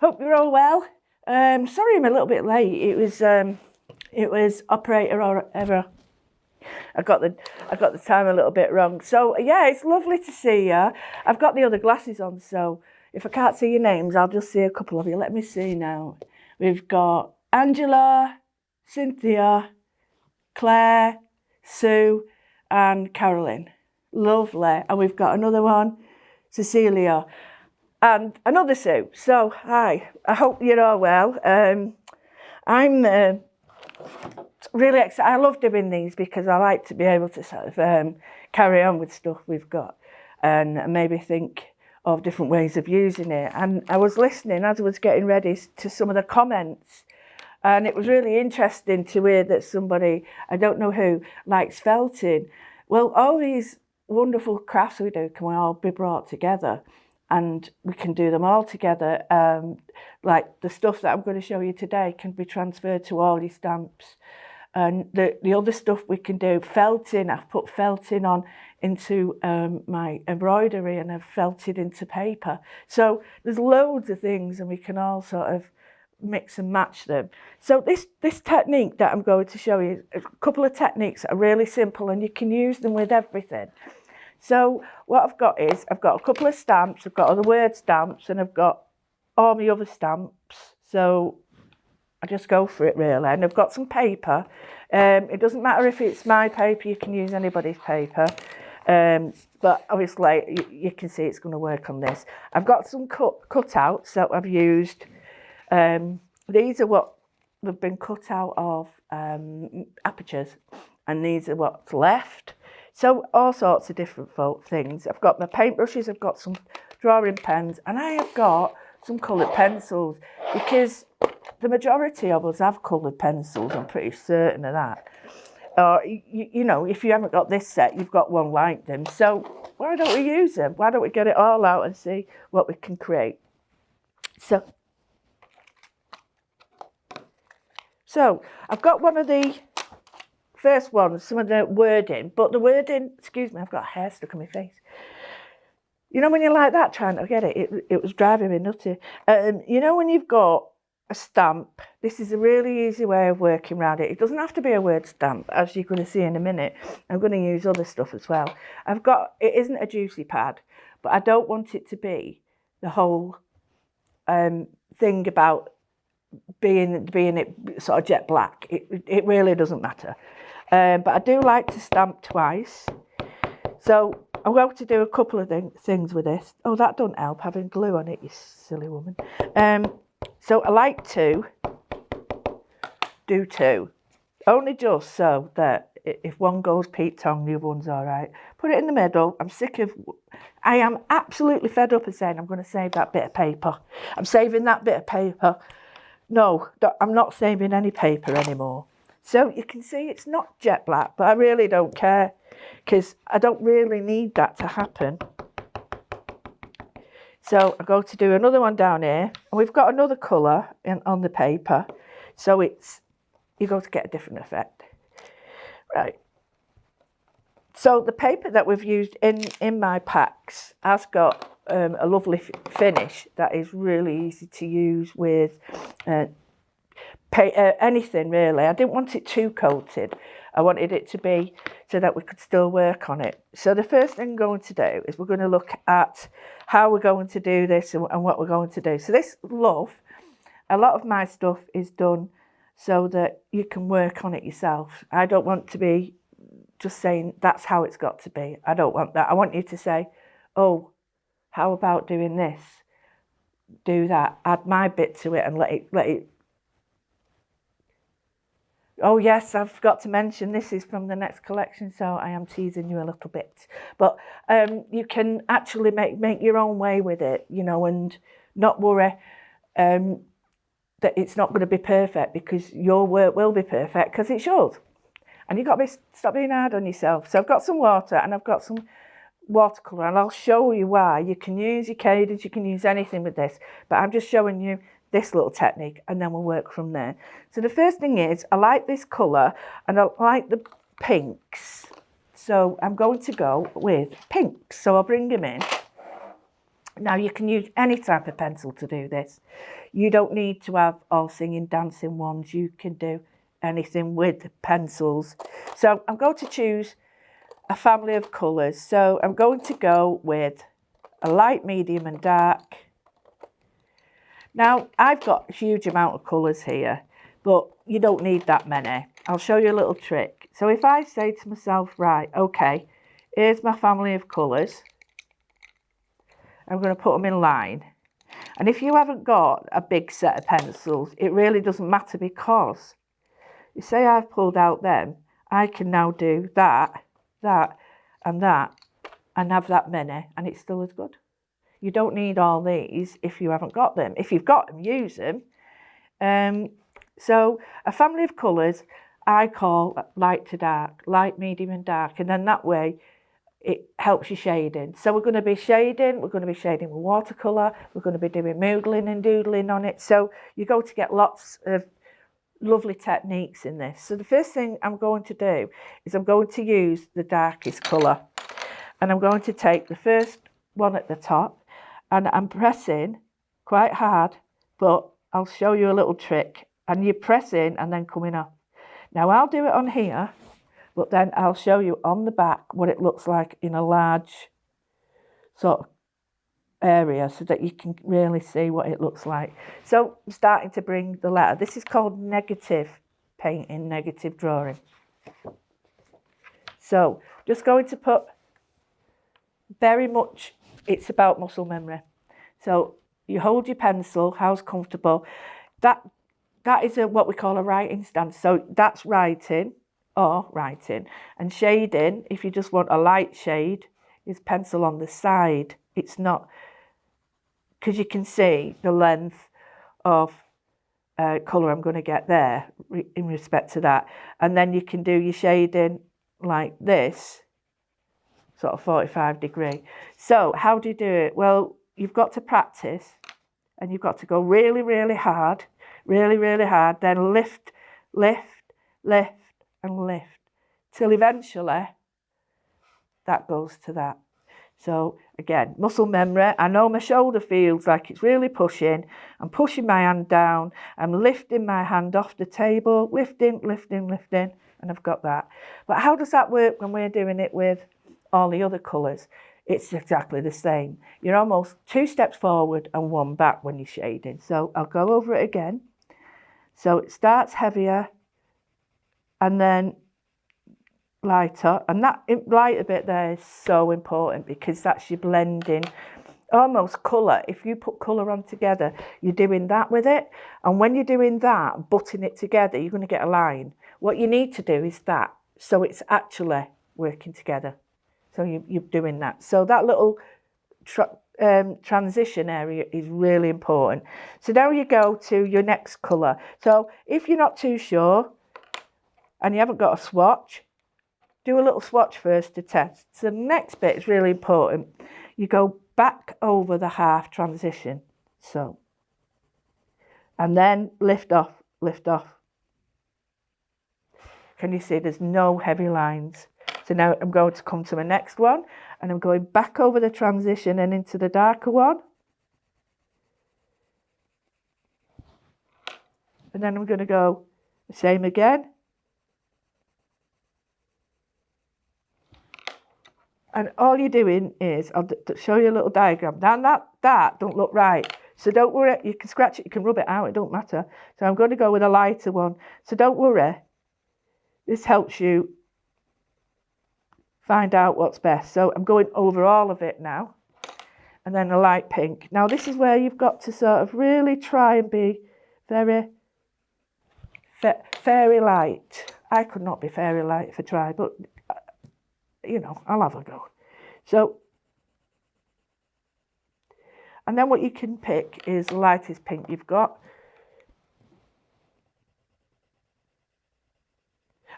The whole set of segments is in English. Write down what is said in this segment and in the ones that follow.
Hope you're all well. Sorry I'm a little bit late. It was operator or ever. I got the time a little bit wrong. So yeah, it's lovely to see you. I've got the other glasses on, so if I can't see your names, I'll just see a couple of you. Let me see now. We've got Angela, Cynthia, Claire, Sue, and Carolyn. Lovely. And we've got another one, Cecilia, and another Sue. So hi, I hope you're all well. I'm really excited. I love doing these because I like to be able to sort of carry on with stuff we've got and maybe think of different ways of using it. And I was listening as I was getting ready to some of the comments, and it was really interesting to hear that somebody, I don't know who, likes felting. Well, all these wonderful crafts we do can all be brought together, and we can do them all together. Like the stuff that I'm going to show you today can be transferred to all your stamps. And the other stuff we can do, felting, I've put felting on into my embroidery, and I've felted into paper. So there's loads of things, and we can all sort of mix and match them. So this technique that I'm going to show you, a couple of techniques are really simple, and you can use them with everything. So what I've got is, I've got a couple of stamps, I've got other word stamps, and I've got all my other stamps. So I just go for it really. And I've got some paper. It doesn't matter if it's my paper, you can use anybody's paper. But obviously you can see it's going to work on this. I've got some cutouts that I've used. These are what they've been cut out of apertures, and these are what's left. So all sorts of different things. I've got my paintbrushes, I've got some drawing pens, and I have got some coloured pencils, because the majority of us have coloured pencils, I'm pretty certain of that. You know, if you haven't got this set, you've got one like them. So why don't we use them? Why don't we get it all out and see what we can create? So I've got one of the first ones, some of the wording, but the wording, excuse me, I've got hair stuck on my face. You know when you're like that trying to get it, it was driving me nutty. You know when you've got a stamp, this is a really easy way of working around it. It doesn't have to be a word stamp, as you're going to see in a minute. I'm going to use other stuff as well. It isn't a juicy pad, but I don't want it to be the whole thing about being it sort of jet black. It really doesn't matter. But I do like to stamp twice. So I'm going to do a couple of things with this. Oh, that don't help, having glue on it, you silly woman. So I like to do two, only just so that if one goes Pete-tong, the other one's all right. Put it in the middle. I am absolutely fed up of saying I'm going to save that bit of paper. I'm saving that bit of paper. No, I'm not saving any paper anymore. So you can see it's not jet black, but I really don't care, because I don't really need that to happen. So I'm going to do another one down here, and we've got another colour on the paper, so you're going to get a different effect. Right. So the paper that we've used in my packs has got a lovely finish that is really easy to use with anything really. I didn't want it too coated. I wanted it to be so that we could still work on it. So the first thing I'm going to do is we're going to look at how we're going to do this and what we're going to do. So this love, a lot of my stuff is done so that you can work on it yourself. I don't want to be just saying that's how it's got to be. I don't want that. I want you to say, oh, how about doing this? Do that. Add my bit to it and let it. Oh yes, I forgot to mention this is from the next collection, so I am teasing you a little bit. But you can actually make your own way with it, you know, and not worry that it's not going to be perfect, because your work will be perfect, because it's yours. And you've got to stop being hard on yourself. So I've got some water and I've got some watercolour, and I'll show you why. You can use your cadence, you can use anything with this, but I'm just showing you this little technique, and then we'll work from there. So the first thing is, I like this colour and I like the pinks, so I'm going to go with pinks. So I'll bring them in. Now you can use any type of pencil to do this. You don't need to have all singing, dancing ones. You can do anything with pencils. So I'm going to choose a family of colours. So I'm going to go with a light, medium and dark. Now I've got a huge amount of colours here, but you don't need that many. I'll show you a little trick. So if I say to myself, right, okay, here's my family of colours. I'm going to put them in line. And if you haven't got a big set of pencils, it really doesn't matter, because you say I've pulled out them, I can now do that, that and that and have that many, and it's still as good. You don't need all these if you haven't got them. If you've got them, use them. So a family of colours I call light to dark, light, medium and dark, and then that way it helps you shading. So we're going to be shading with watercolour, we're going to be doing moodling and doodling on it. So you're going to get lots of lovely techniques in this. So the first thing I'm going to do is I'm going to use the darkest colour, and I'm going to take the first one at the top, and I'm pressing quite hard, but I'll show you a little trick, and you're pressing and then coming up. Now I'll do it on here, but then I'll show you on the back what it looks like in a large sort of area, so that you can really see what it looks like. So I'm starting to bring the letter. This is called negative painting, negative drawing. So just going to put very much, it's about muscle memory. So you hold your pencil, how's comfortable. That is what we call a writing stance. So that's writing or writing. And shading, if you just want a light shade, is pencil on the side. It's not, because you can see the length of colour I'm going to get there in respect to that. And then you can do your shading like this, sort of 45-degree. So how do you do it? Well, you've got to practice, and you've got to go really, really hard, really, really hard, then lift, lift, lift and lift, till eventually that goes to that. So again, muscle memory. I know my shoulder feels like it's really pushing. I'm pushing my hand down. I'm lifting my hand off the table, lifting, lifting, lifting, and I've got that. But how does that work when we're doing it with all the other colours? It's exactly the same. You're almost 2 steps forward and 1 back when you're shading. So I'll go over it again. So it starts heavier and then lighter, and that lighter bit there is so important, because that's your blending, almost colour. If you put colour on together, you're doing that with it, and when you're doing that, butting it together, you're going to get a line. What you need to do is that, so it's actually working together. So you're doing that. So that little transition area is really important. So now you go to your next colour. So if you're not too sure and you haven't got a swatch, do a little swatch first to test. So the next bit is really important. You go back over the half transition. So, and then lift off, lift off. Can you see there's no heavy lines? So now I'm going to come to my next one, and I'm going back over the transition and into the darker one. And then I'm going to go the same again. And all you're doing is, I'll show you a little diagram. Now that don't look right. So don't worry, you can scratch it, you can rub it out, it don't matter. So I'm going to go with a lighter one. So don't worry, this helps you find out what's best. So I'm going over all of it now. And then a light pink. Now this is where you've got to sort of really try and be very fairy light. I could not be fairy light if I tried, but you know, I'll have a go. So, and then what you can pick is the lightest pink you've got.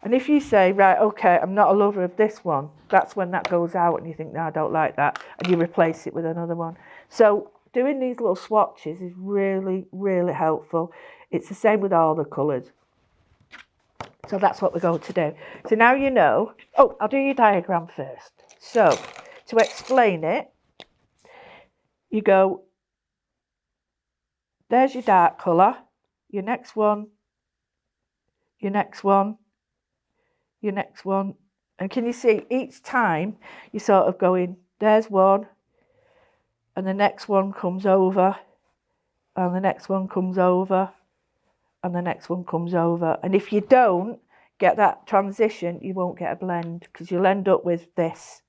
And if you say, right, okay, I'm not a lover of this one, that's when that goes out and you think, no, I don't like that, and you replace it with another one. So doing these little swatches is really, really helpful. It's the same with all the colours. So that's what we're going to do. So now you know. Oh, I'll do your diagram first. So to explain it, you go, there's your dark colour, your next one, your next one, your next one. And can you see each time you sort of going, there's one, and the next one comes over, and the next one comes over, and the next one comes over. And if you don't get that transition, you won't get a blend, because you'll end up with this.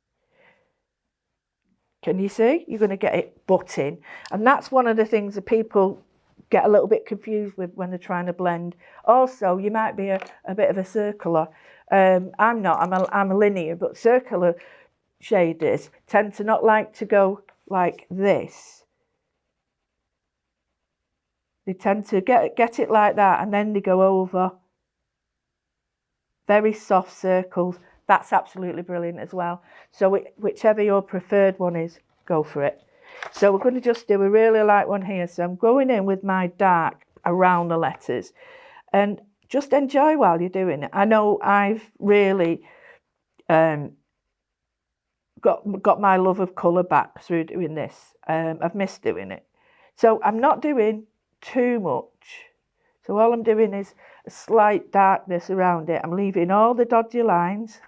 Can you see? You're going to get it butting. And that's one of the things that people get a little bit confused with when they're trying to blend. Also, you might be a bit of a circular. I'm not, I'm a linear, but circular shaders tend to not like to go like this. They tend to get it like that, and then they go over very soft circles. That's absolutely brilliant as well. So whichever your preferred one is, go for it. So we're going to just do a really light one here. So I'm going in with my dark around the letters, and just enjoy while you're doing it. I know I've really got my love of colour back through doing this. I've missed doing it. So I'm not doing too much. So all I'm doing is a slight darkness around it. I'm leaving all the dodgy lines.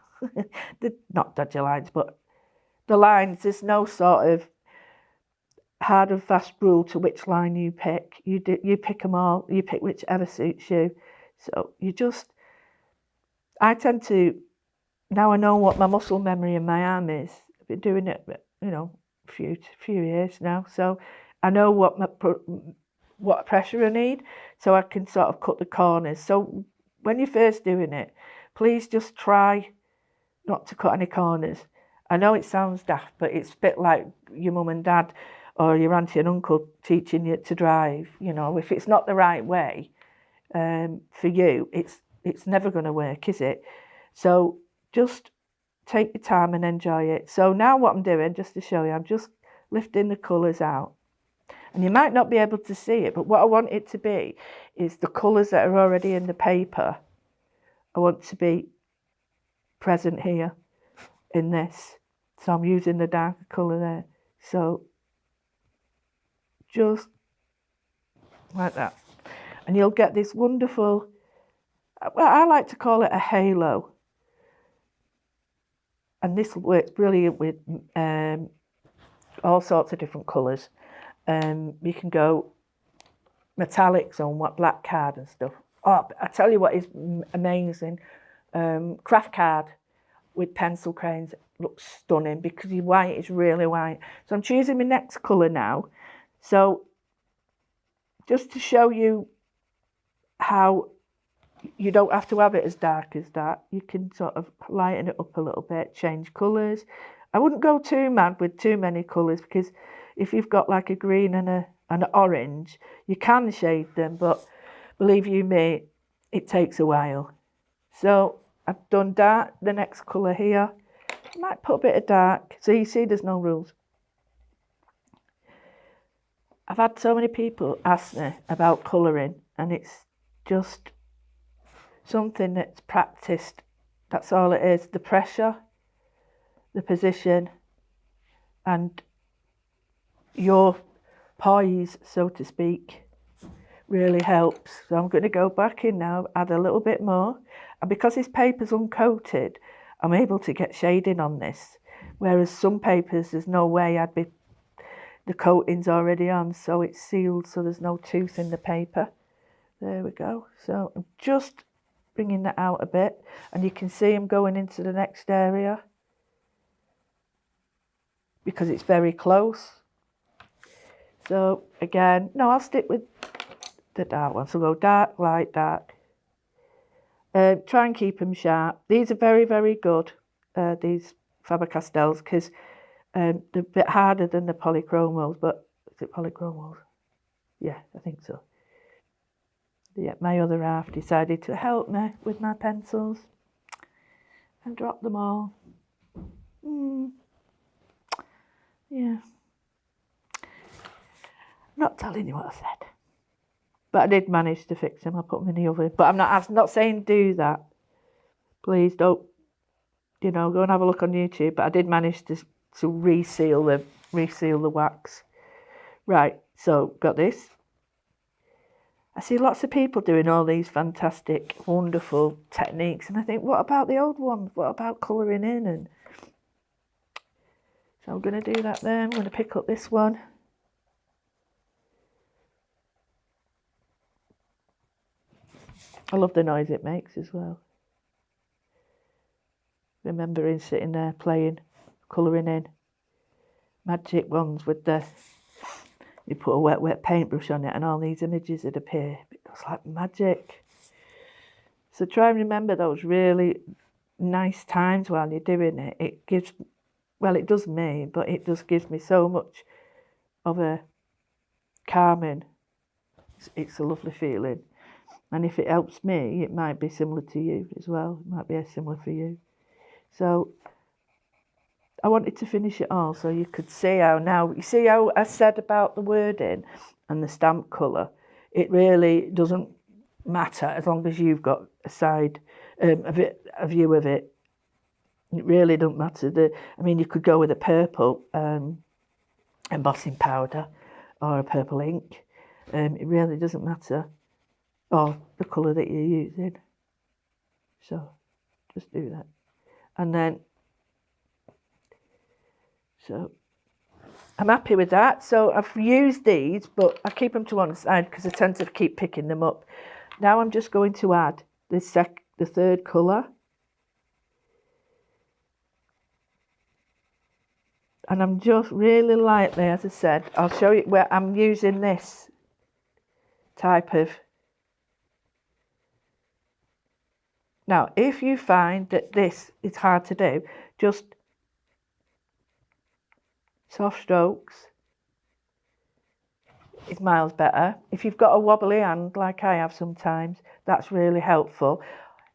Not dodgy lines, but the lines. There's no sort of hard and fast rule to which line you pick. You pick them all. You pick whichever suits you. So you just, I tend to, now I know what my muscle memory in my arm is. I've been doing it, you know, a few years now. So I know what pressure I need, so I can sort of cut the corners. So when you're first doing it, please just try not to cut any corners. I know it sounds daft, but it's a bit like your mum and dad or your auntie and uncle teaching you to drive. You know, if it's not the right way for you, it's never going to work, is it? So just take your time and enjoy it. So now what I'm doing, just to show you, I'm just lifting the colours out. And you might not be able to see it, but what I want it to be is the colours that are already in the paper. I want to be present here in this. So I'm using the darker colour there. So just like that. And you'll get this wonderful, well, I like to call it a halo. And this works brilliant with all sorts of different colours. You can go metallics on what black card and stuff. Oh, I tell you what is amazing. Craft card with pencil crayons looks stunning because your white is really white. So I'm choosing my next colour now. So just to show you how you don't have to have it as dark as that. You can sort of lighten it up a little bit, change colours. I wouldn't go too mad with too many colours, because if you've got like a green and an orange, you can shade them, but believe you me, it takes a while. So I've done dark, the next colour here. I might put a bit of dark. So you see there's no rules. I've had so many people ask me about colouring, and it's just something that's practiced. That's all it is. The pressure, the position, and your poise, so to speak, really helps. So I'm going to go back in now, add a little bit more. And because this paper's uncoated, I'm able to get shading on this. Whereas some papers, there's no way the coating's already on, so it's sealed, so there's no tooth in the paper. There we go. So I'm just bringing that out a bit, and you can see I'm going into the next area because it's very close. So again, no, I'll stick with the dark one. So go dark, light, dark. Try and keep them sharp. These are very, very good, these Faber-Castells, because they're a bit harder than the polychromos, but is it polychromos? Yeah, I think so. Yeah, my other half decided to help me with my pencils and drop them all. Yeah. Not telling you what I said. But I did manage to fix them. I put them in the oven. But I'm not saying do that. Please don't, go and have a look on YouTube. But I did manage to reseal the wax. Right, so got this. I see lots of people doing all these fantastic, wonderful techniques, and I think, what about the old ones? What about colouring in? And so I'm going to do that then. I'm going to pick up this one. I love the noise it makes as well. Remembering sitting there playing, colouring in. Magic ones with the, you put a wet paintbrush on it and all these images would appear. It's like magic. So try and remember those really nice times while you're doing it. It gives, well, it does me, but it just gives me so much of a calming. It's a lovely feeling. And if it helps me, it might be similar to you as well. It might be similar for you. So I wanted to finish it all so you could see how now, you see how I said about the wording and the stamp colour, it really doesn't matter as long as you've got a side a view of it. It really doesn't matter. I mean, you could go with a purple embossing powder or a purple ink. It really doesn't matter, or the colour that you're using. So just do that. And then, so I'm happy with that. So I've used these, but I keep them to one side because I tend to keep picking them up. Now I'm just going to add the third colour. And I'm just really lightly, as I said, I'll show you where I'm using this type of. Now, if you find that this is hard to do, just soft strokes is miles better. If you've got a wobbly hand, like I have sometimes, that's really helpful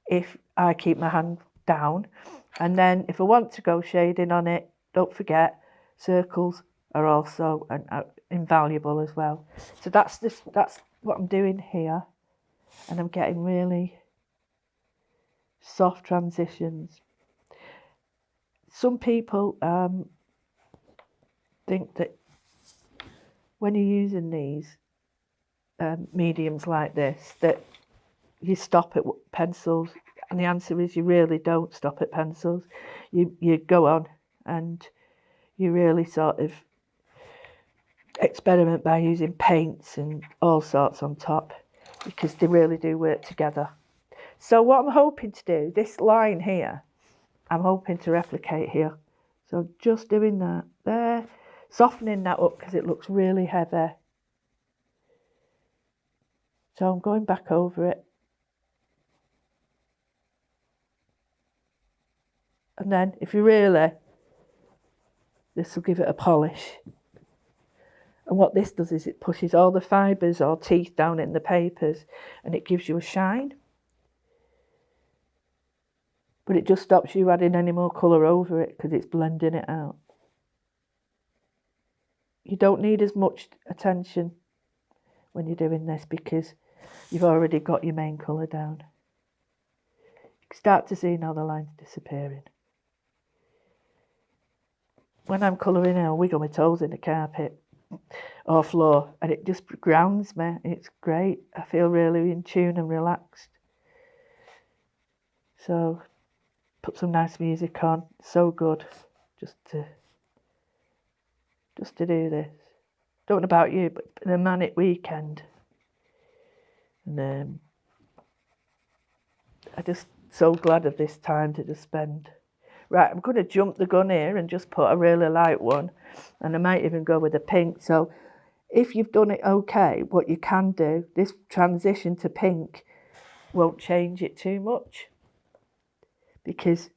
if I keep my hand down. And then if I want to go shading on it, don't forget, circles are also invaluable as well. So that's what I'm doing here. And I'm getting really soft transitions. Some people think that when you're using these mediums like this, that you stop at pencils, and the answer is you really don't stop at pencils. You go on and you really sort of experiment by using paints and all sorts on top, because they really do work together. So what I'm hoping to do, this line here, I'm hoping to replicate here. So just doing that there, softening that up because it looks really heavy. So I'm going back over it. And then if you really, this will give it a polish. And what this does is it pushes all the fibres or teeth down in the papers and it gives you a shine. But it just stops you adding any more colour over it because it's blending it out. You don't need as much attention when you're doing this because you've already got your main colour down. You can start to see now the line's disappearing. When I'm colouring, I'll wiggle my toes in the carpet or floor and it just grounds me. It's great. I feel really in tune and relaxed. So put some nice music on. So good just to do this. Don't know about you, but it's been a manic weekend. And I'm just so glad of this time to just spend. Right, I'm going to jump the gun here and just put a really light one. And I might even go with a pink. So if you've done it okay, what you can do, this transition to pink won't change it too much. Because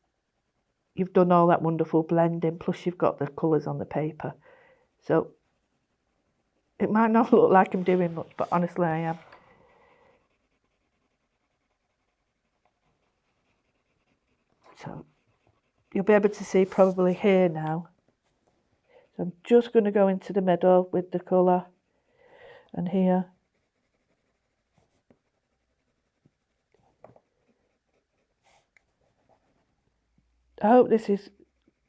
you've done all that wonderful blending, plus you've got the colours on the paper. So it might not look like I'm doing much, but honestly I am. So you'll be able to see probably here now. So I'm just going to go into the middle with the colour and here. I hope this is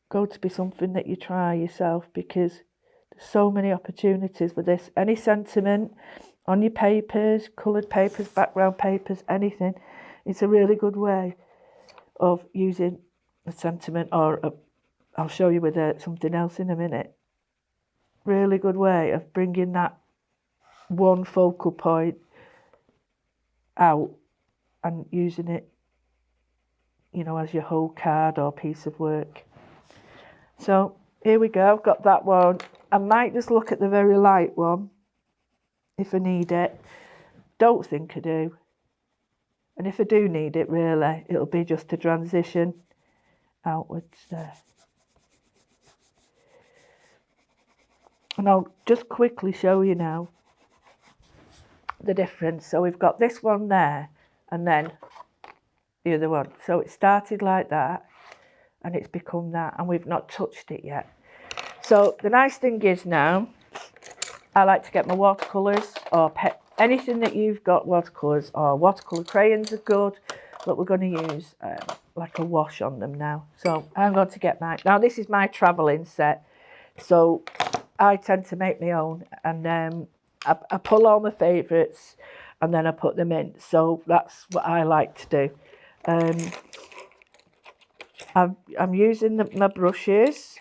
going to be something that you try yourself because So many opportunities with this. Any sentiment on your papers, coloured papers, background papers, anything. It's a really good way of using a sentiment, or I'll show you with something else in a minute. Really good way of bringing that one focal point out and using it, you know, as your whole card or piece of work. So here we go, I've got that one. I might just look at the very light one if I need it. Don't think I do. And if I do need it, really, it'll be just a transition outwards there. And I'll just quickly show you now the difference. So we've got this one there and then the other one. So it started like that and it's become that, and we've not touched it yet. So the nice thing is now, I like to get my watercolours or anything that you've got, watercolours or watercolour crayons are good, but we're going to use like a wash on them now. So I'm going to get mine. Now this is my travelling set, so I tend to make my own, and I pull all my favourites and then I put them in. So that's what I like to do. I'm using my brushes.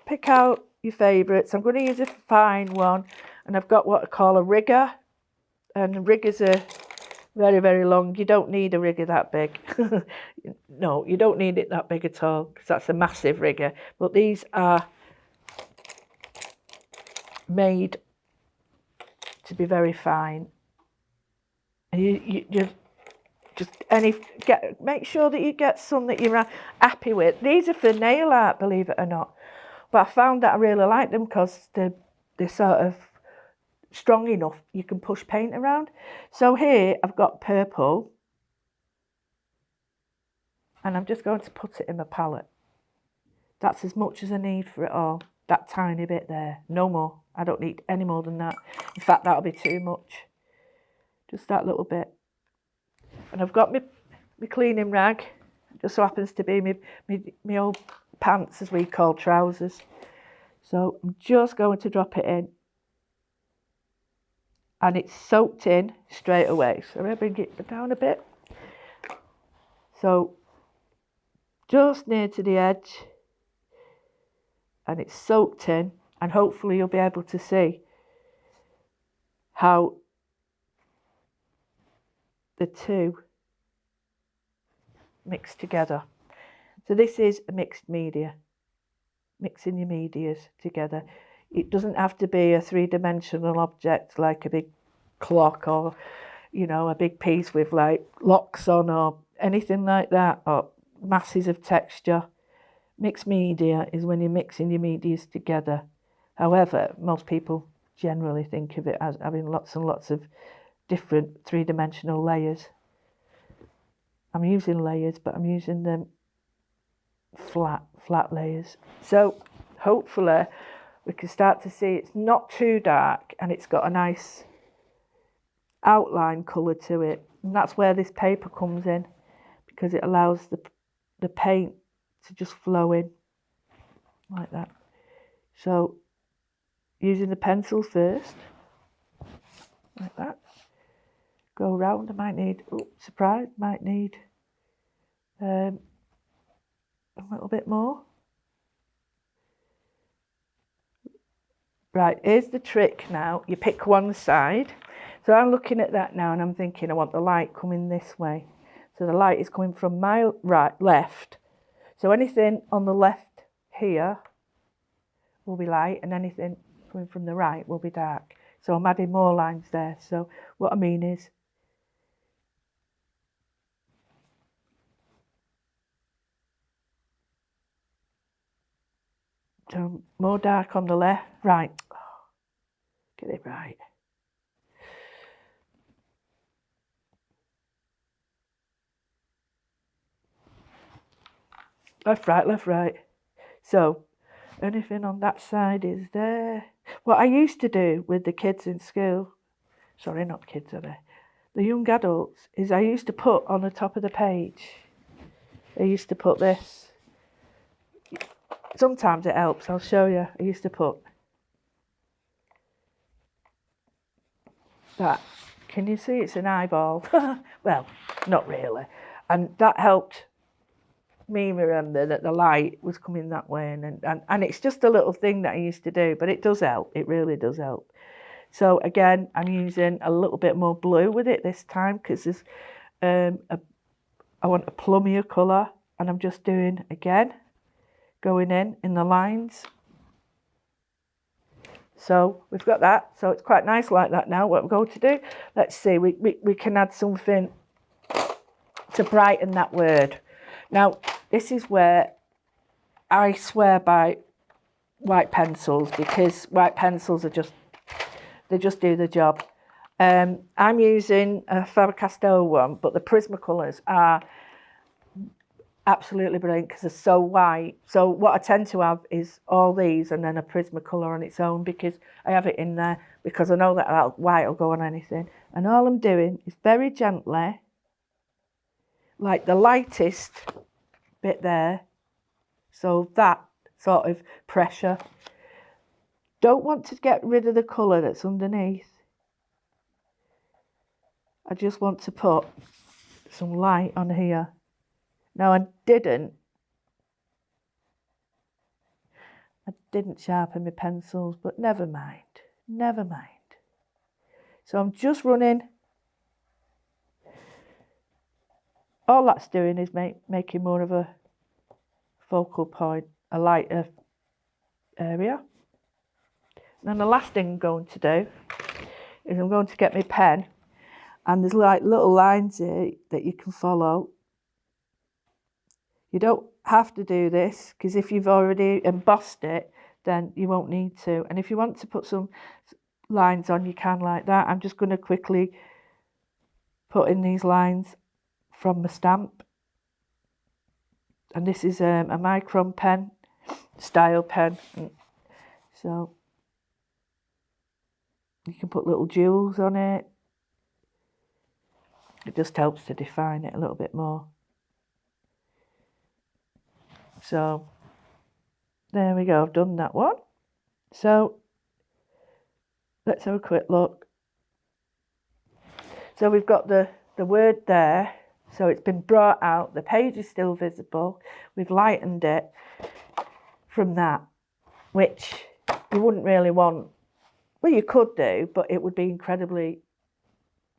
Pick out your favourites. I'm going to use a fine one, and I've got what I call a rigger, and riggers are very, very long. You don't need a rigger that big. No, you don't need it that big at all, because that's a massive rigger. But these are made to be very fine. And you just make sure that you get some that you're happy with. These are for nail art, believe it or not. But I found that I really like them because they're sort of strong enough. You can push paint around. So here I've got purple, and I'm just going to put it in my palette. That's as much as I need for it all. That tiny bit there, no more. I don't need any more than that. In fact, that'll be too much. Just that little bit. And I've got my cleaning rag. It just so happens to be my old pants, as we call trousers. So I'm just going to drop it in. And it's soaked in straight away. So I'm going to bring it down a bit. So just near to the edge. And it's soaked in. And hopefully you'll be able to see how the two mix together. So this is a mixed media, mixing your medias together. It doesn't have to be a three-dimensional object like a big clock, or, you know, a big piece with like locks on or anything like that, or masses of texture. Mixed media is when you're mixing your medias together. However, most people generally think of it as having lots and lots of different three-dimensional layers. I'm using layers, but I'm using them flat layers. So hopefully we can start to see it's not too dark and it's got a nice outline colour to it. And that's where this paper comes in, because it allows the paint to just flow in like that. So using the pencil first, like that. Go round. I might need, surprise, might need a little bit more. Right, here's the trick now. You pick one side. So I'm looking at that now and I'm thinking I want the light coming this way. So the light is coming from my left. So anything on the left here will be light, and anything coming from the right will be dark. So I'm adding more lines there. So what I mean is, so more dark on the left, right. Get it right. Left, right, left, right. So anything on that side is there. What I used to do with the kids in school, sorry, not kids, are they? The young adults, is I used to put on the top of the page, I used to put this. Sometimes it helps, I'll show you. I used to put that. Can you see it's an eyeball? Well, not really. And that helped me remember that the light was coming that way, and it's just a little thing that I used to do, but it does help. It really does help. So again, I'm using a little bit more blue with it this time because there's I want a plummier colour, and I'm just doing again, going in the lines. So we've got that. So it's quite nice like that now. What we're going to do, let's see, we can add something to brighten that word. Now, this is where I swear by white pencils, because white pencils are they just do the job. I'm using a Faber-Castell one, but the Prismacolors are absolutely brilliant because they're so white. So what I tend to have is all these and then a Prismacolor on its own, because I have it in there because I know that white will go on anything. And all I'm doing is very gently, like the lightest bit there, so that sort of pressure. Don't want to get rid of the colour that's underneath. I just want to put some light on here. Now I didn't sharpen my pencils, but never mind, never mind. So I'm just running. All that's doing is making more of a focal point, a lighter area. And then the last thing I'm going to do is I'm going to get my pen, and there's like little lines here that you can follow. You don't have to do this, because if you've already embossed it, then you won't need to. And if you want to put some lines on, you can like that. I'm just going to quickly put in these lines from the stamp. And this is a micron pen, style pen. So you can put little jewels on it. It just helps to define it a little bit more. So there we go, I've done that one. So let's have a quick look. So we've got the word there. So it's been brought out, the page is still visible. We've lightened it from that, which you wouldn't really want. Well, you could do, but it would be incredibly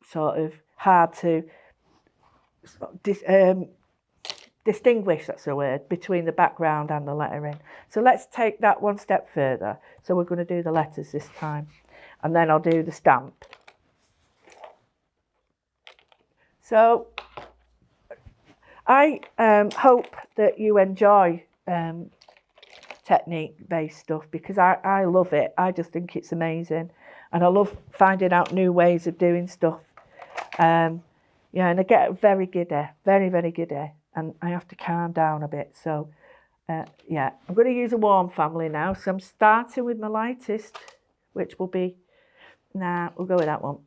sort of hard to distinguish, that's the word, between the background and the lettering. So let's take that one step further. So we're going to do the letters this time, and then I'll do the stamp. So I hope that you enjoy technique-based stuff, because I love it. I just think it's amazing, and I love finding out new ways of doing stuff. Yeah, and I get very giddy, very, very giddy, and I have to calm down a bit. So yeah, I'm going to use a warm family now. So I'm starting with my lightest, which will be, we'll go with that one.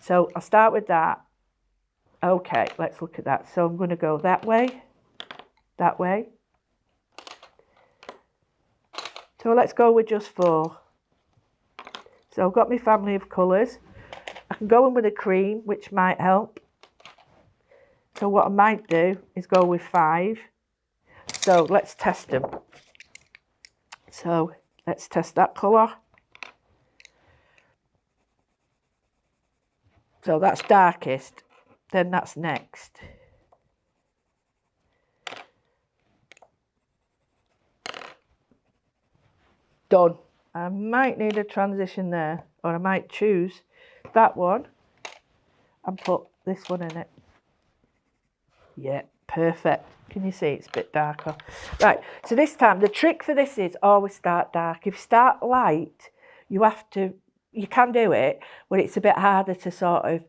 So I'll start with that. Okay, let's look at that. So I'm going to go that way, that way. So let's go with just 4. So I've got my family of colours. I can go in with a cream, which might help. So what I might do is go with 5. So let's test them. So let's test that colour. So that's darkest. Then that's next. Done. I might need a transition there, or I might choose that one and put this one in it. Yeah, perfect. Can you see it's a bit darker? Right, so this time, the trick for this is always start dark. If you start light, you can do it, but it's a bit harder to sort of,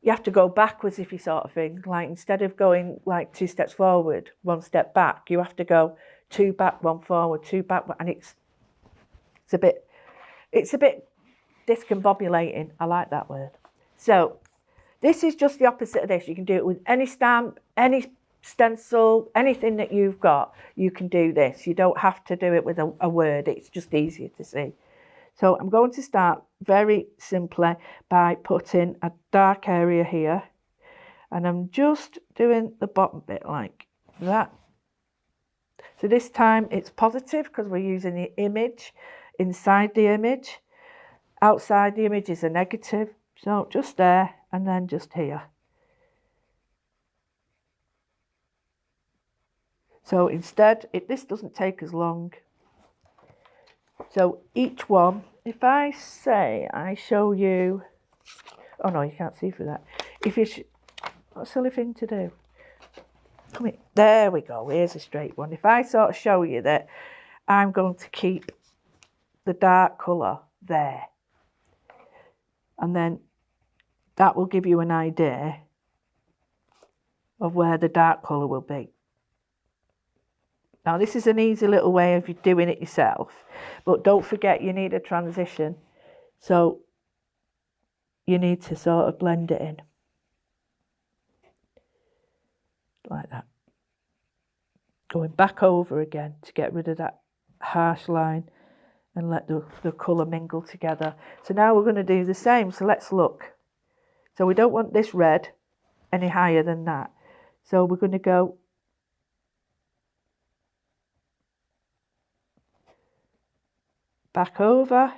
you have to go backwards if you sort of thing. Like instead of going like 2 steps forward, 1 step back, you have to go 2 back, 1 forward, 2 back, and it's a bit discombobulating. I like that word. So this is just the opposite of this. You can do it with any stamp, any stencil, anything that you've got. You can do this. You don't have to do it with a word. It's just easier to see. So I'm going to start very simply by putting a dark area here, and I'm just doing the bottom bit like that. So this time it's positive because we're using the image inside the image. Outside the image is a negative, so just there and then just here. So instead, this doesn't take as long. So each one, if I say I show you, oh no, you can't see through that. If you, what a silly thing to do. Come here. There we go, here's a straight one. If I sort of show you that I'm going to keep the dark colour there, and then that will give you an idea of where the dark colour will be. Now this is an easy little way of you doing it yourself, but don't forget you need a transition, so you need to sort of blend it in like that, going back over again to get rid of that harsh line and let the colour mingle together. So now we're going to do the same, so let's look. So we don't want this red any higher than that, so we're going to go back over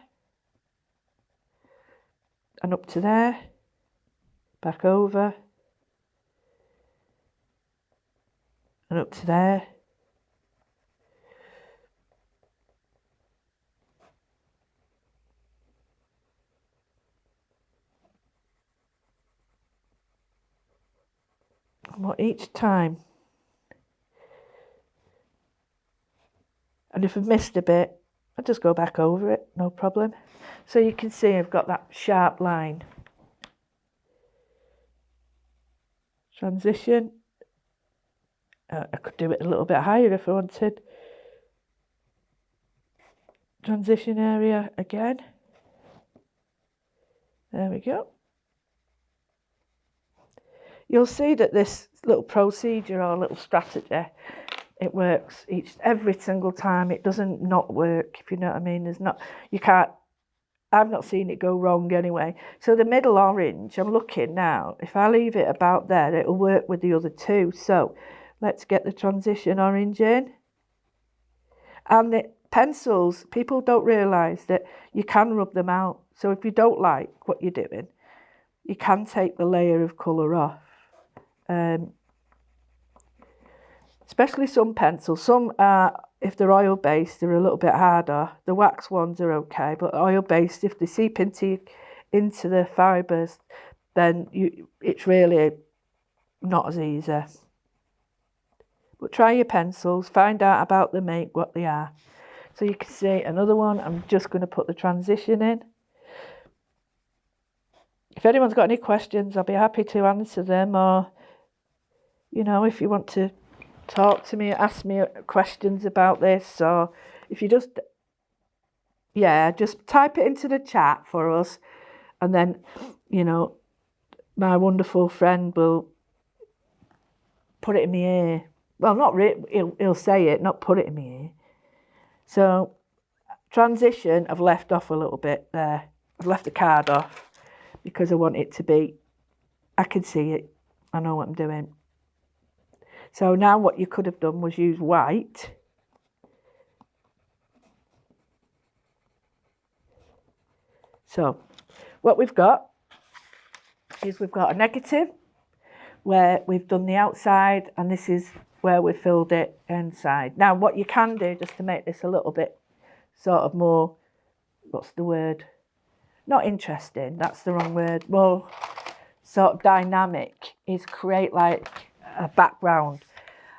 and up to there, back over and up to there. And what each time, and if I've missed a bit, I'll just go back over it, no problem. So you can see I've got that sharp line. Transition. I could do it a little bit higher if I wanted. Transition area again. There we go. You'll see that this little procedure or little strategy, it works every single time. It doesn't not work, if you know what I mean. I've not seen it go wrong anyway. So the middle orange, I'm looking now, if I leave it about there, it'll work with the other two. So let's get the transition orange in. And the pencils, people don't realise that you can rub them out. So if you don't like what you're doing, you can take the layer of colour off. Especially some pencils. Some are, if they're oil-based, they're a little bit harder. The wax ones are okay, but oil-based, if they seep into the fibres, then it's really not as easy. But try your pencils, find out about the make, what they are. So you can see another one, I'm just going to put the transition in. If anyone's got any questions, I'll be happy to answer them, or, you know, if you want to talk to me, ask me questions about this, or if you just type it into the chat for us, and then, you know, my wonderful friend will put it in my ear. Well, not really, he'll say it, not put it in my ear. So, transition, I've left off a little bit there. I've left the card off because I want it to be, I can see it, I know what I'm doing. So now what you could have done was use white. So what we've got is we've got a negative where we've done the outside, and this is where we filled it inside. Now what you can do, just to make this a little bit sort of more, what's the word? Not interesting, that's the wrong word. More sort of dynamic, is create like a background.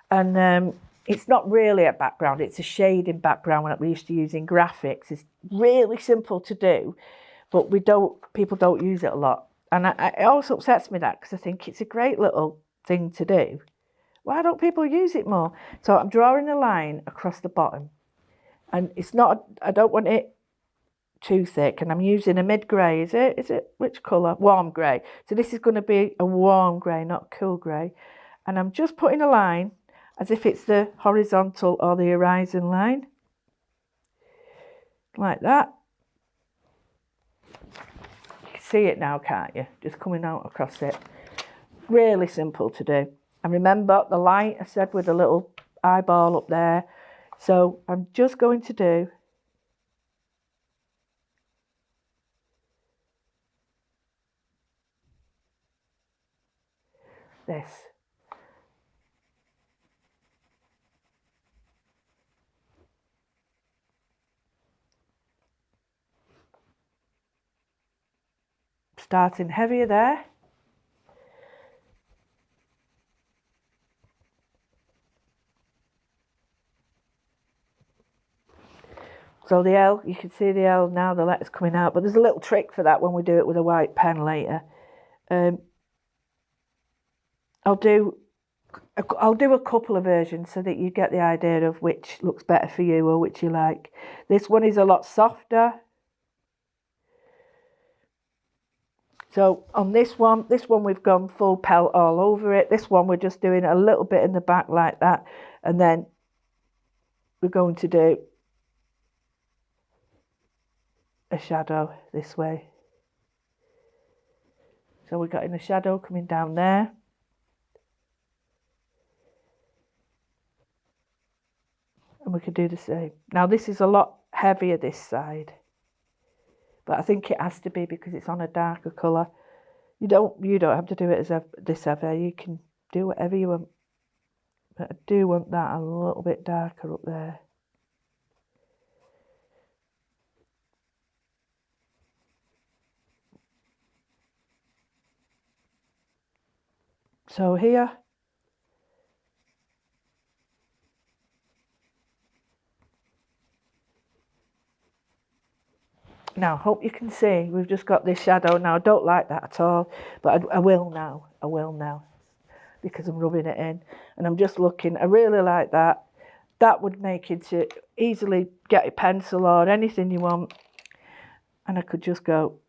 And it's not really a background, it's a shading background that we used to use in graphics. It's really simple to do, but people don't use it a lot. And it also upsets me that, because I think it's a great little thing to do. Why don't people use it more? So I'm drawing a line across the bottom, and it's not, I don't want it too thick, and I'm using a mid-grey, is it which colour? Warm grey. So this is going to be a warm grey, not cool grey. And I'm just putting a line as if it's the horizontal or the horizon line, like that. You can see it now, can't you? Just coming out across it. Really simple to do. And remember the light I said with a little eyeball up there. So I'm just going to do this. Starting heavier there. So the L, you can see the L now, the letter's coming out, but there's a little trick for that when we do it with a white pen later. I'll do a couple of versions so that you get the idea of which looks better for you or which you like. This one is a lot softer. So on this one we've gone full pelt all over it. This one we're just doing a little bit in the back like that, and then we're going to do a shadow this way. So we've got in a shadow coming down there. And we could do the same. Now this is a lot heavier this side, but I think it has to be because it's on a darker colour. You don't have to do it as this heavy. You can do whatever you want. But I do want that a little bit darker up there. So here, now hope you can see we've just got this shadow. Now I don't like that at all, but I will now. I will now because I'm rubbing it in, and I'm just looking. I really like that. That would make it to easily get a pencil or anything you want, and I could just go.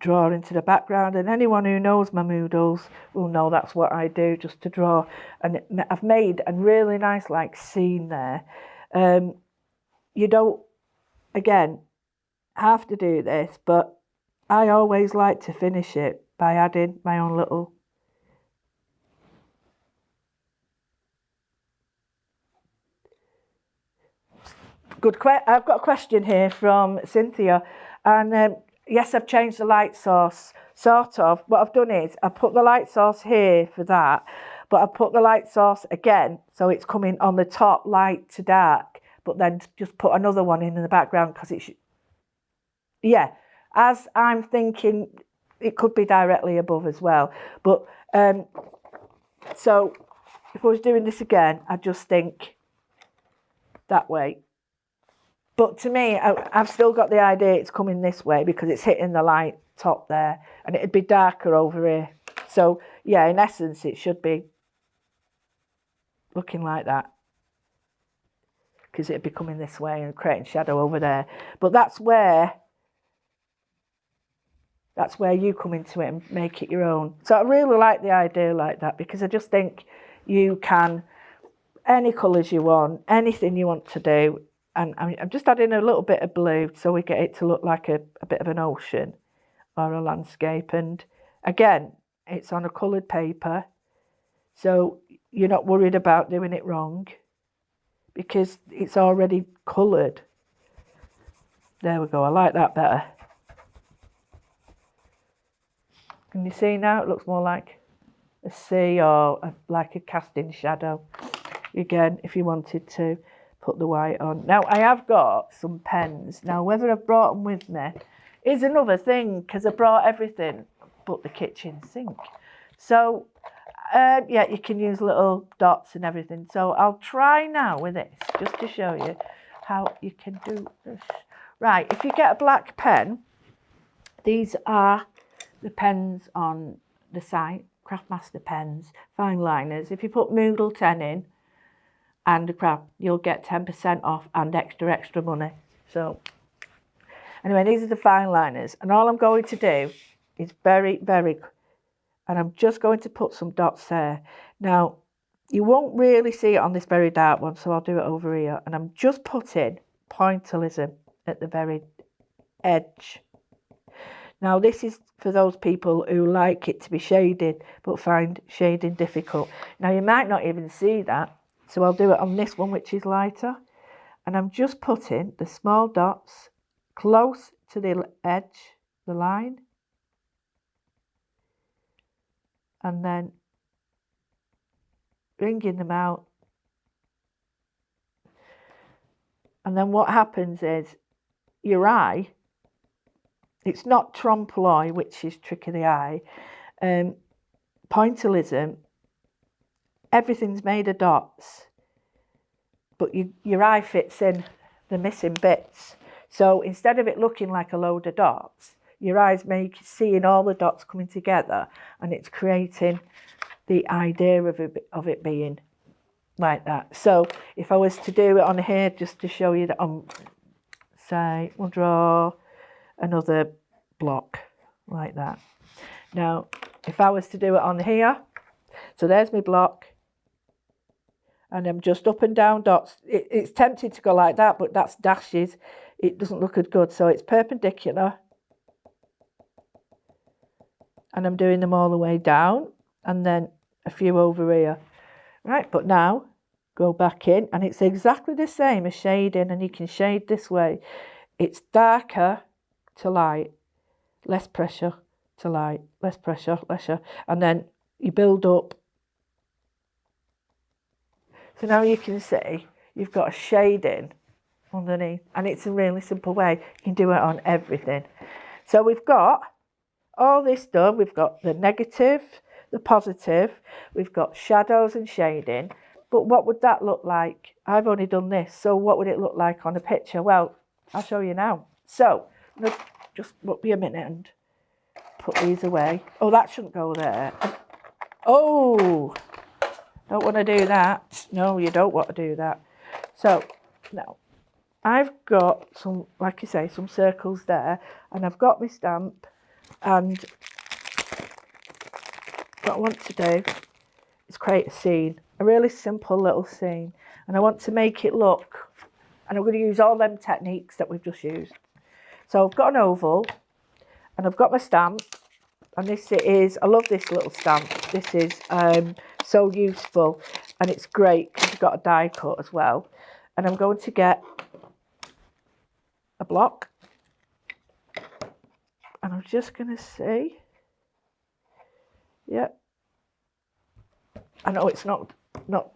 Draw into the background, and anyone who knows my Moodles will know that's what I do, just to draw. And I've made a really nice like scene there. You don't, again, have to do this, but I always like to finish it by adding my own little I've got a question here from Cynthia, and yes, I've changed the light source, sort of. What I've done is I put the light source here for that, but I put the light source again, so it's coming on the top light to dark, but then just put another one in the background because it should, yeah, as I'm thinking it could be directly above as well. But so if I was doing this again, I just think that way. But to me, I've still got the idea it's coming this way because it's hitting the light top there, and it'd be darker over here. So yeah, in essence, it should be looking like that because it'd be coming this way and creating shadow over there. But that's where you come into it and make it your own. So I really like the idea like that because I just think you can, any colours you want, anything you want to do. And I'm just adding a little bit of blue so we get it to look like a bit of an ocean or a landscape. And again, it's on a coloured paper, so you're not worried about doing it wrong because it's already coloured. There we go, I like that better. Can you see now? It looks more like a sea or like a casting shadow. Again, if you wanted to put the white on. Now, I have got some pens. Now, whether I've brought them with me is another thing because I brought everything but the kitchen sink. So, yeah, you can use little dots and everything. So I'll try now with this just to show you how you can do this. Right, if you get a black pen, these are the pens on the site, Craftmaster pens, fine liners. If you put Moodle 10 in and a craft, you'll get 10% off and extra money. So anyway, these are the fine liners, and all I'm going to do is very, and I'm just going to put some dots there. Now, You won't really see it on this very dark one, so I'll do it over here. And I'm just putting pointillism at the very edge. Now this is for those people who like it to be shaded but find shading difficult. Now you might not even see that, so I'll do it on this one which is lighter. And I'm just putting the small dots close to the edge, the line. And then wringing them out. And then what happens is your eye, it's not trompe-l'oeil, which is trick of the eye. Pointillism, everything's made of dots, but your eye fits in the missing bits. So instead of it looking like a load of dots, your eye's seeing all the dots coming together, and it's creating the idea of it being like that. So if I was to do it on here, just to show you that say, we'll draw another block like that. Now, if I was to do it on here, so there's my block, and I'm just up and down dots. It's tempting to go like that, but that's dashes. It doesn't look as good. So it's perpendicular, and I'm doing them all the way down, and then a few over here. Right, but now go back in, and it's exactly the same as shading, and you can shade this way. It's darker to light, less pressure to light, less pressure, and then you build up. So now you can see you've got a shading underneath, and it's a really simple way. You can do it on everything. So we've got all this done. We've got the negative, the positive, we've got shadows and shading. But what would that look like? I've only done this, so what would it look like on a picture? Well, I'll show you now. So I'm going to just look me a minute and put these away. Oh, that shouldn't go there. Oh, don't want to do that. No, you don't want to do that. So now I've got some, like I say, some circles there, and I've got my stamp, and what I want to do is create a scene, a really simple little scene, and I want to make it look, and I'm going to use all them techniques that we've just used. So I've got an oval, and I've got my stamp, and this is, I love this little stamp. This is so useful, and it's great because you've got a die cut as well. And I'm going to get a block, and I'm just going to see. Yep. I know it's not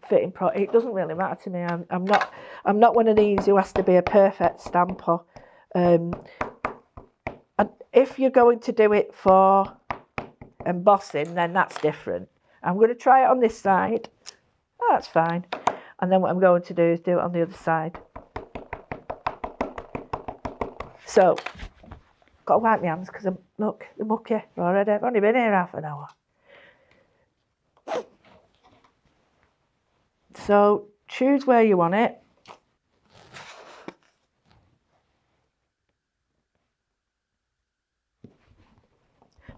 fitting. It doesn't really matter to me. I'm not one of these who has to be a perfect stamper. And if you're going to do it for embossing, then that's different. I'm going to try it on this side. Oh, that's fine. And then what I'm going to do is do it on the other side. So, got to wipe my hands because look, they're mucky already. I've only been here half an hour. So choose where you want it.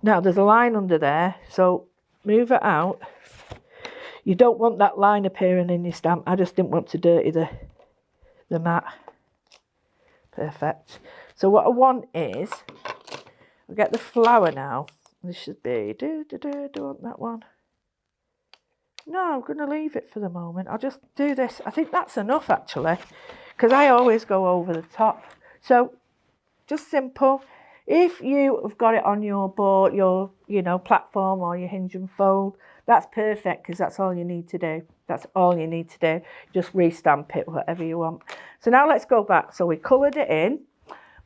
Now there's a line under there, so move it out. You don't want that line appearing in your stamp. I just didn't want to dirty the mat. Perfect. So what I want is, I'll get the flower now. This should be, do I want that one? No, I'm going to leave it for the moment. I'll just do this. I think that's enough actually, because I always go over the top. So just simple. If you have got it on your board, your platform or your hinge and fold, that's perfect because that's all you need to do. That's all you need to do. Just restamp it, whatever you want. So now let's go back. So we coloured it in.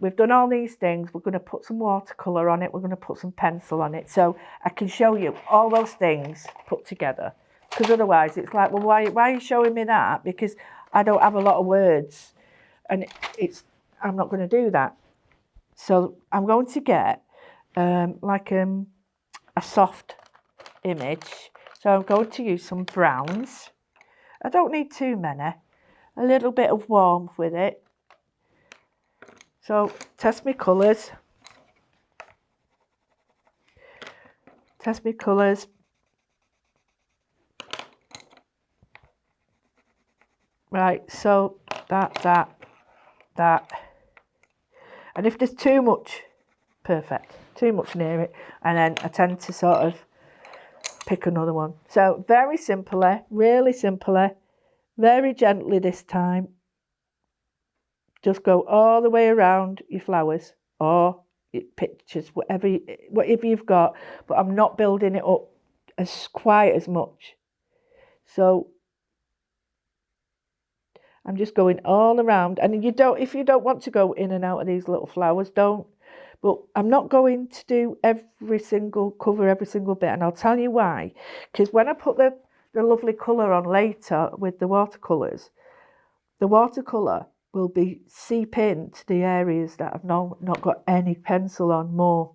We've done all these things. We're going to put some watercolour on it. We're going to put some pencil on it. So I can show you all those things put together. Because otherwise it's like, well, why are you showing me that? Because I don't have a lot of words. And I'm not going to do that. So I'm going to get like a soft image. So I'm going to use some browns. I don't need too many. A little bit of warmth with it. So test my colours. Test my colours. Right, so that. And if there's too much, perfect, too much near it, and then I tend to sort of pick another one. So very simply, really simply, very gently this time. Just go all the way around your flowers or your pictures, whatever you've got, but I'm not building it up as quite as much. So I'm just going all around, and if you don't want to go in and out of these little flowers, don't. But I'm not going to do cover every single bit, and I'll tell you why. Because when I put the lovely colour on later with the watercolours, the watercolour will seep into the areas that I've not got any pencil on more.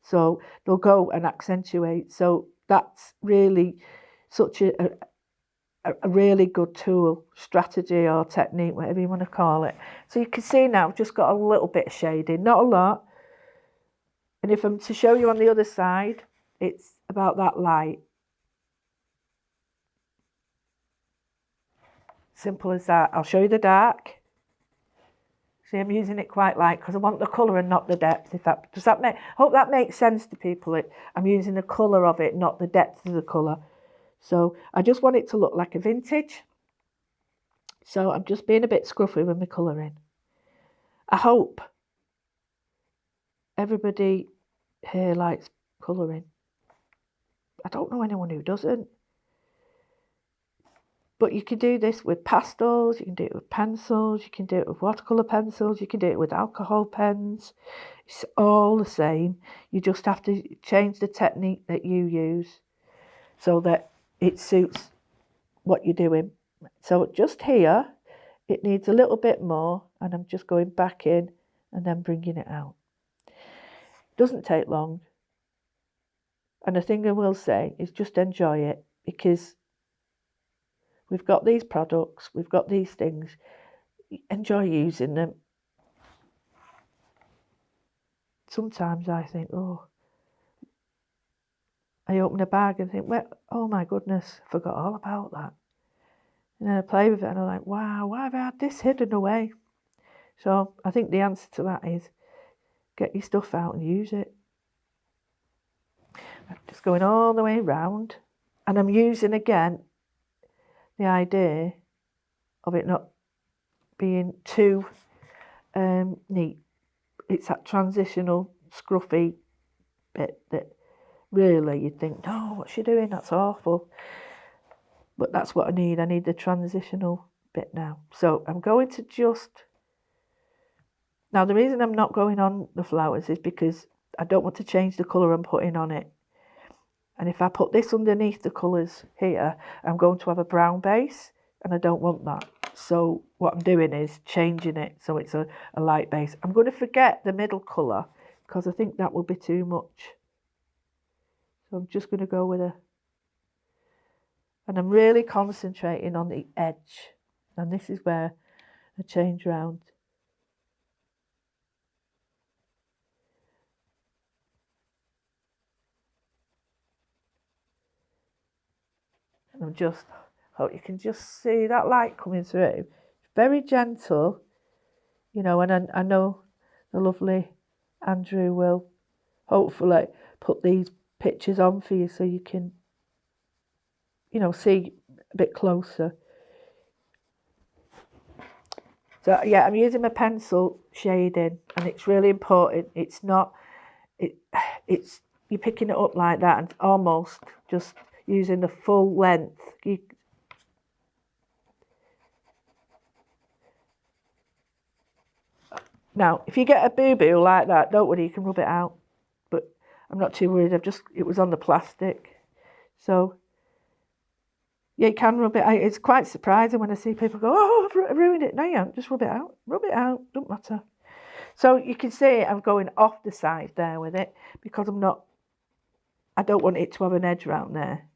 So they'll go and accentuate. So that's really such a really good tool, strategy or technique, whatever you want to call it. So you can see now I've just got a little bit of shading, not a lot. And if I'm to show you on the other side, it's about that light. Simple as that. I'll show you the dark. See, I'm using it quite light because I want the colour and not the depth. Hope that makes sense to people. I'm using the colour of it, not the depth of the colour. So I just want it to look like a vintage. So I'm just being a bit scruffy with my colouring. I hope everybody here likes colouring. I don't know anyone who doesn't. But you can do this with pastels, you can do it with pencils, you can do it with watercolour pencils, you can do it with alcohol pens. It's all the same. You just have to change the technique that you use so that it suits what you're doing. So just here, it needs a little bit more, and I'm just going back in and then bringing it out. Doesn't take long. And the thing I will say is just enjoy it, because we've got these products, we've got these things, enjoy using them. Sometimes I think, I open a bag and think, well, oh my goodness, I forgot all about that. And then I play with it and I'm like, wow, why have I had this hidden away? So I think the answer to that is get your stuff out and use it. I'm just going all the way around, and I'm using again the idea of it not being too neat. It's that transitional scruffy bit that really you'd think, no, what's she doing? That's awful. But that's what I need. I need the transitional bit now. So I'm going to now the reason I'm not going on the flowers is because I don't want to change the colour I'm putting on it. And if I put this underneath the colours here, I'm going to have a brown base, and I don't want that. So what I'm doing is changing it so it's a light base. I'm going to forget the middle colour because I think that will be too much. So I'm just going to go with and I'm really concentrating on the edge. And this is where I change round. And I'm hope you can just see that light coming through. Very gentle, and I know the lovely Andrew will hopefully put these pictures on for you so you can, see a bit closer. So yeah, I'm using my pencil shading, and it's really important. It's you're picking it up like that and almost just using the full length. Now, if you get a boo-boo like that, don't worry, you can rub it out. But I'm not too worried. It was on the plastic. So, yeah, you can rub it out. It's quite surprising when I see people go, oh, I've ruined it. No, you haven't. Just rub it out. Rub it out. Don't matter. So you can see I'm going off the side there with it because I don't want it to have an edge around there.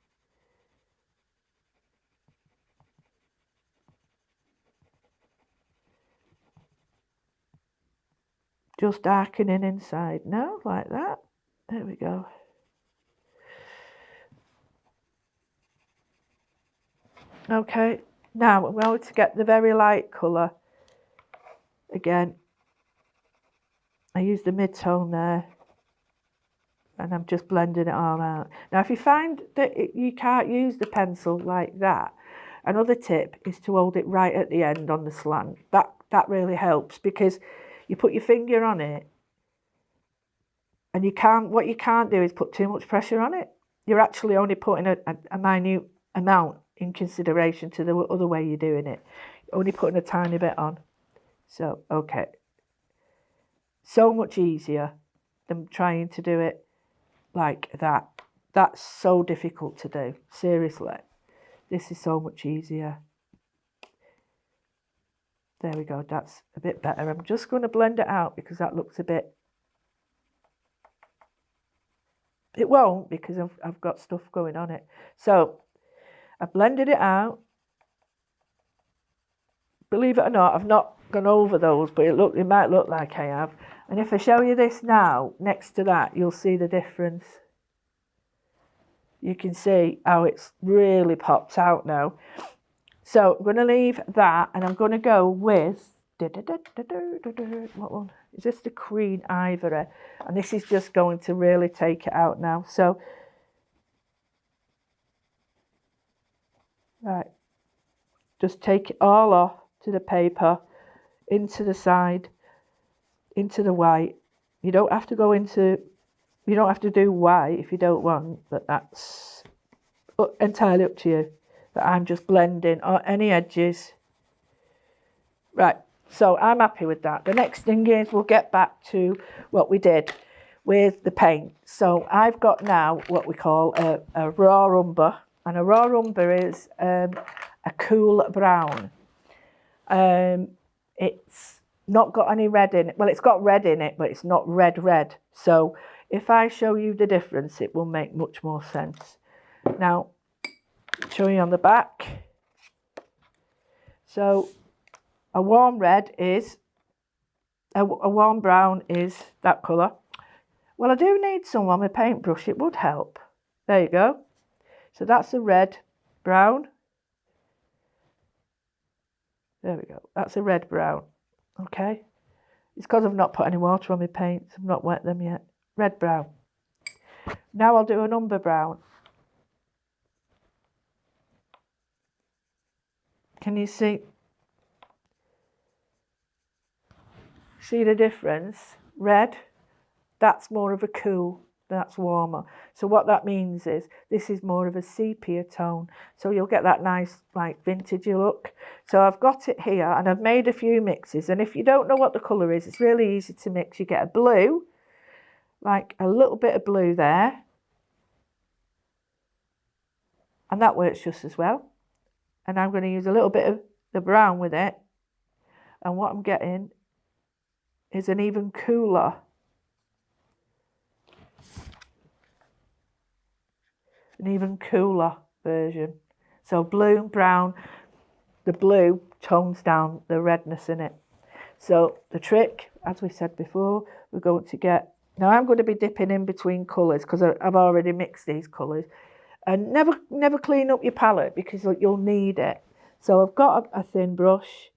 Just darkening inside now, like that. There we go. Okay, Now I'm going to get the very light colour again. I use the mid-tone there, and I'm just blending it all out. Now if you find that you can't use the pencil like that, another tip is to hold it right at the end on the slant. That really helps, because you put your finger on it, and what you can't do is put too much pressure on it. You're actually only putting a minute amount in consideration to the other way you're doing it. You're only putting a tiny bit on. So, okay. So much easier than trying to do it like that. That's so difficult to do. Seriously. This is so much easier. There we go. That's a bit better. I'm just going to blend it out because that looks a bit... It won't, because I've got stuff going on it. So I blended it out. Believe it or not, I've not gone over those, but it might look like I have. And if I show you this now, next to that, you'll see the difference. You can see how it's really popped out now. So I'm going to leave that, and I'm going to go with... What one? Is this the Green Ivory? And this is just going to really take it out now. So, right, just take it all off to the paper, into the side, into the white. You don't have to go into, you don't have to do white if you don't want, but that's entirely up to you. But I'm just blending any edges. Right. So I'm happy with that. The next thing is we'll get back to what we did with the paint. So I've got now what we call a raw umber. And a raw umber is a cool brown. It's not got any red in it. Well, it's got red in it, but it's not red. So if I show you the difference, it will make much more sense. Now, show you on the back. So... a warm red is, a warm brown is that colour. Well, I do need some on my paintbrush. It would help. There you go. So that's a red brown. There we go. That's a red brown. Okay. It's because I've not put any water on my paints. I've not wet them yet. Red brown. Now I'll do an umber brown. Can you see? See the difference? Red, that's more of a cool, that's warmer. So what that means is this is more of a sepia tone. So you'll get that nice like vintagey look. So I've got it here, and I've made a few mixes. And if you don't know what the colour is, it's really easy to mix. You get a blue, like a little bit of blue there. And that works just as well. And I'm going to use a little bit of the brown with it. And what I'm getting is an even cooler version. So blue and brown, the blue tones down the redness in it. So the trick, as we said before, we're going to get, now I'm going to be dipping in between colours because I've already mixed these colours. And never clean up your palette because you'll need it. So I've got a thin brush,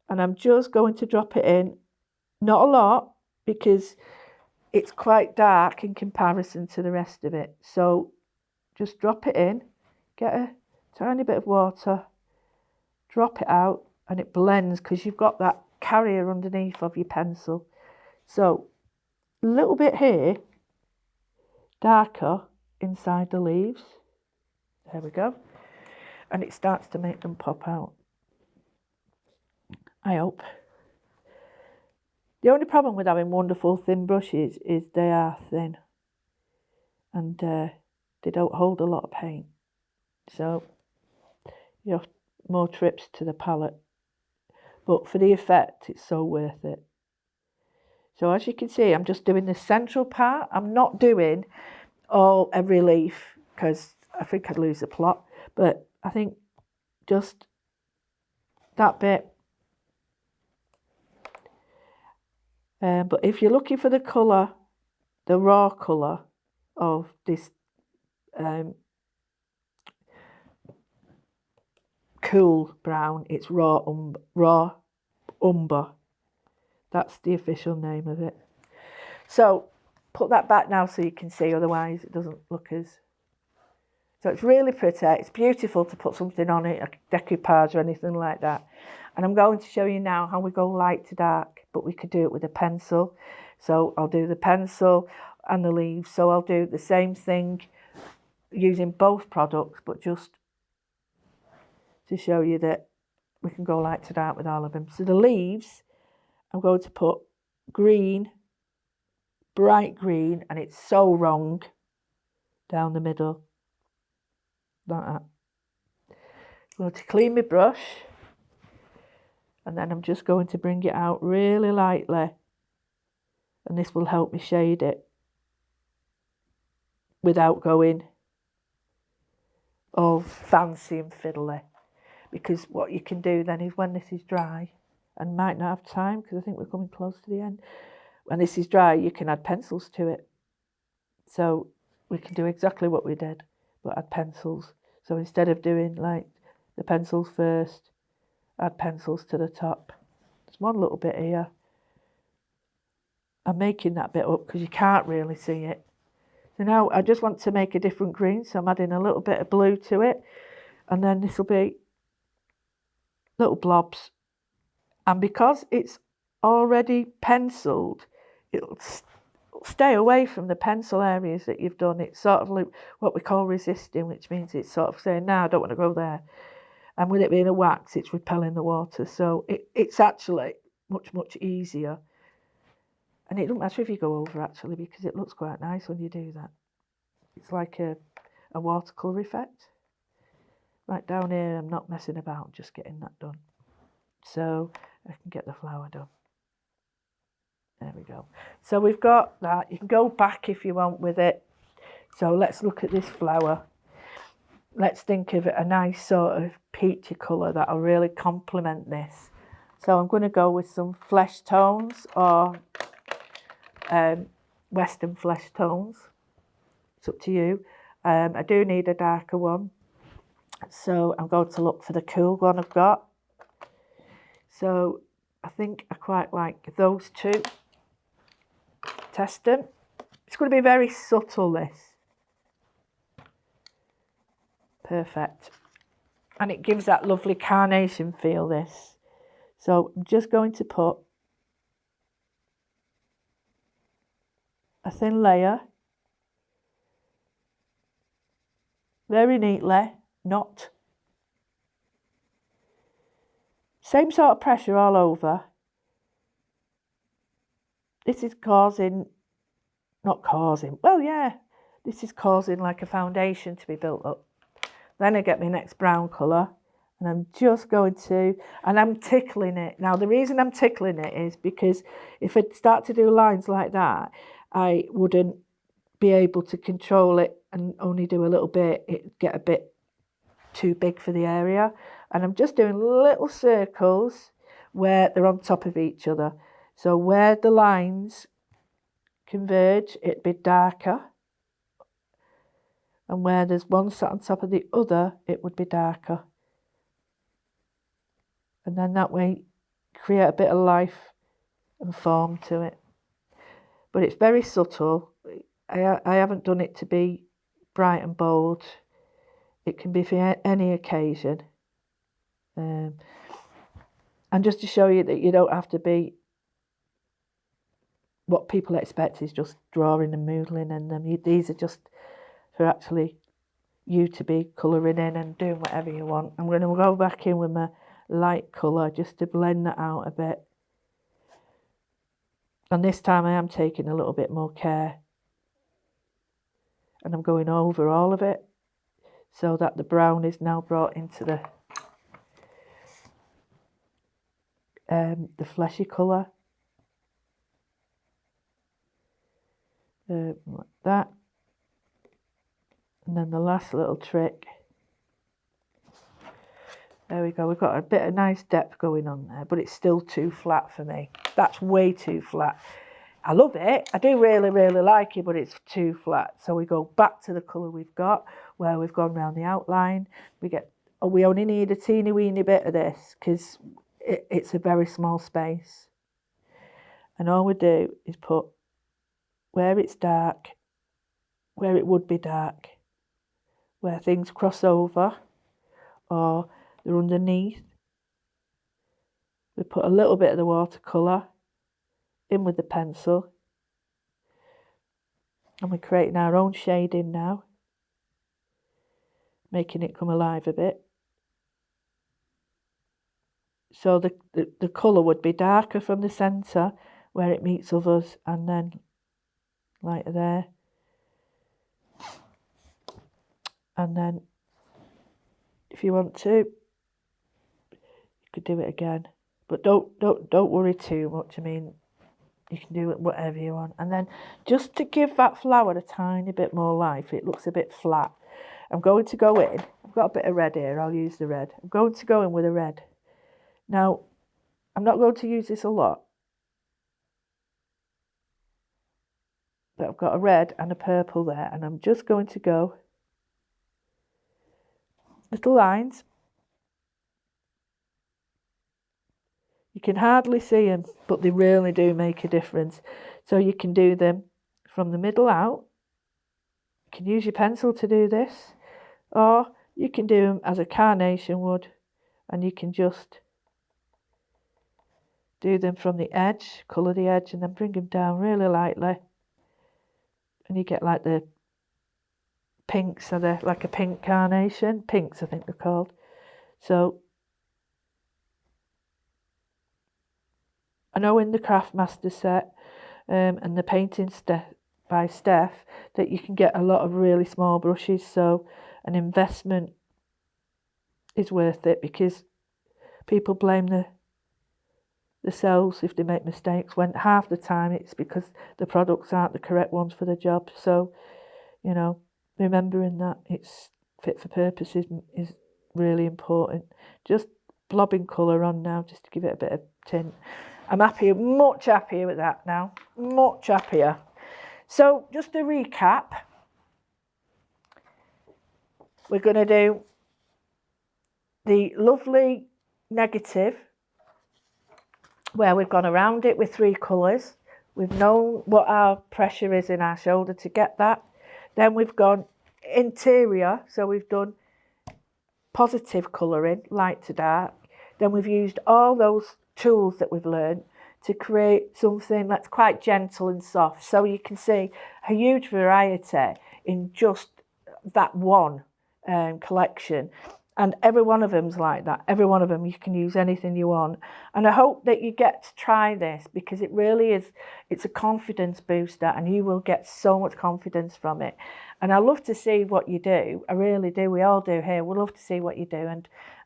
and I'm just going to drop it in. Not a lot, because it's quite dark in comparison to the rest of it. So just drop it in, get a tiny bit of water, drop it out, and it blends because you've got that carrier underneath of your pencil. So a little bit here, darker inside the leaves. There we go. And it starts to make them pop out. I hope. The only problem with having wonderful thin brushes is they are thin, and they don't hold a lot of paint. So you have more trips to the palette. But for the effect, it's so worth it. So as you can see, I'm just doing the central part. I'm not doing every leaf because I think I'd lose the plot. But I think just that bit. But if you're looking for the colour, the raw colour of cool brown, it's raw umber. That's the official name of it. So put that back now so you can see, otherwise it doesn't look as... So it's really pretty. It's beautiful to put something on it, a decoupage or anything like that. And I'm going to show you now how we go light to dark, but we could do it with a pencil. So I'll do the pencil and the leaves. So I'll do the same thing using both products, but just to show you that we can go light to dark with all of them. So the leaves, I'm going to put green, bright green, and it's so wrong, down the middle, like that. I'm going to clean my brush, and then I'm just going to bring it out really lightly, and this will help me shade it without going all fancy and fiddly. Because what you can do then is, when this is dry, and might not have time because I think we're coming close to the end, when this is dry you can add pencils to it. So we can do exactly what we did, but add pencils. So instead of doing like the pencils first, add pencils to the top. There's one little bit here. I'm making that bit up because you can't really see it. So now I just want to make a different green, so I'm adding a little bit of blue to it, and then this will be little blobs. And because it's already penciled, it'll stay away from the pencil areas that you've done. It's sort of like what we call resisting, which means it's sort of saying, no, I don't want to go there. And with it being a wax, it's repelling the water. So it's actually much easier. And it doesn't matter if you go over, actually, because it looks quite nice when you do that. It's like a watercolour effect. Right down here, I'm not messing about, just getting that done. So I can get the flower done. There we go. So we've got that. You can go back if you want with it. So let's look at this flower. Let's think of a nice sort of peachy colour that'll really complement this. So I'm going to go with some flesh tones, or Western flesh tones. It's up to you. I do need a darker one. So I'm going to look for the cool one I've got. So I think I quite like those two. Test them. It's going to be very subtle, this. Perfect. And it gives that lovely carnation feel, this. So I'm just going to put a thin layer. Very neatly. Not. Same sort of pressure all over. This is causing, not causing, well, yeah, this is causing like a foundation to be built up. Then I get my next brown colour, and I'm just going to, and I'm tickling it. Now, the reason I'm tickling it is because if I start to do lines like that, I wouldn't be able to control it and only do a little bit. It'd get a bit too big for the area. And I'm just doing little circles where they're on top of each other. So where the lines converge, it'd be darker. And where there's one sat on top of the other, it would be darker. And then that way, create a bit of life and form to it. But it's very subtle. I haven't done it to be bright and bold. It can be for any occasion. And just to show you that you don't have to be, what people expect is just drawing and moodling, and these are just for actually you to be colouring in and doing whatever you want. I'm going to go back in with my light colour just to blend that out a bit. And this time I am taking a little bit more care. And I'm going over all of it so that the brown is now brought into the fleshy colour. Like that. And then the last little trick. There we go. We've got a bit of nice depth going on there, but it's still too flat for me. That's way too flat. I love it. I do really, really like it, but it's too flat. So we go back to the colour we've got, where we've gone around the outline. We get we only need a teeny weeny bit of this because it's a very small space. And all we do is put where it's dark, where it would be dark, where things cross over or they're underneath. We put a little bit of the watercolour in with the pencil, and we're creating our own shading now, making it come alive a bit. So the colour would be darker from the centre where it meets others, and then lighter there, and then if you want to, you could do it again, but don't worry too much. I mean, you can do it whatever you want. And then just to give that flower a tiny bit more life, it looks a bit flat, I'm going to go in, I've got a bit of red here, I'll use the red. I'm going to go in with a red. Now, I'm not going to use this a lot, but I've got a red and a purple there, and I'm just going to go little lines. You can hardly see them, but they really do make a difference. So you can do them from the middle out. You can use your pencil to do this, or you can do them as a carnation would, and you can just do them from the edge, colour the edge, and then bring them down really lightly. And you get like the pinks, so they're like a pink carnation. Pinks, I think they're called. So I know in the Craft Master set and the painting by Steph that you can get a lot of really small brushes, so an investment is worth it, because people blame the cells if they make mistakes, when half the time it's because the products aren't the correct ones for the job. So, you know, remembering that it's fit for purpose is really important. Just blobbing colour on now just to give it a bit of tint. I'm happy, much happier with that now, much happier. So just to recap, we're going to do the lovely negative where we've gone around it with 3 colours. We've known what our pressure is in our shoulder to get that. Then we've gone interior, so we've done positive colouring, light to dark. Then we've used all those tools that we've learned to create something that's quite gentle and soft. So you can see a huge variety in just that one collection. And every one of them's like that. Every one of them, you can use anything you want. And I hope that you get to try this, because it really is, it's a confidence booster, and you will get so much confidence from it. And I love to see what you do. I really do. We all do here. We love to see what you do.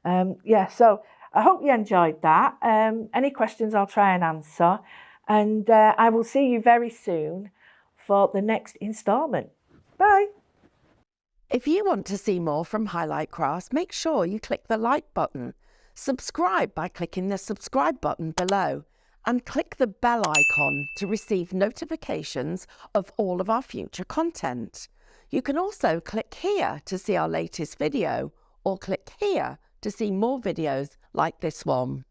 And yeah, so I hope you enjoyed that. Any questions I'll try and answer. And I will see you very soon for the next instalment. Bye. If you want to see more from Highlight Crafts, make sure you click the like button, subscribe by clicking the subscribe button below, and click the bell icon to receive notifications of all of our future content. You can also click here to see our latest video, or click here to see more videos like this one.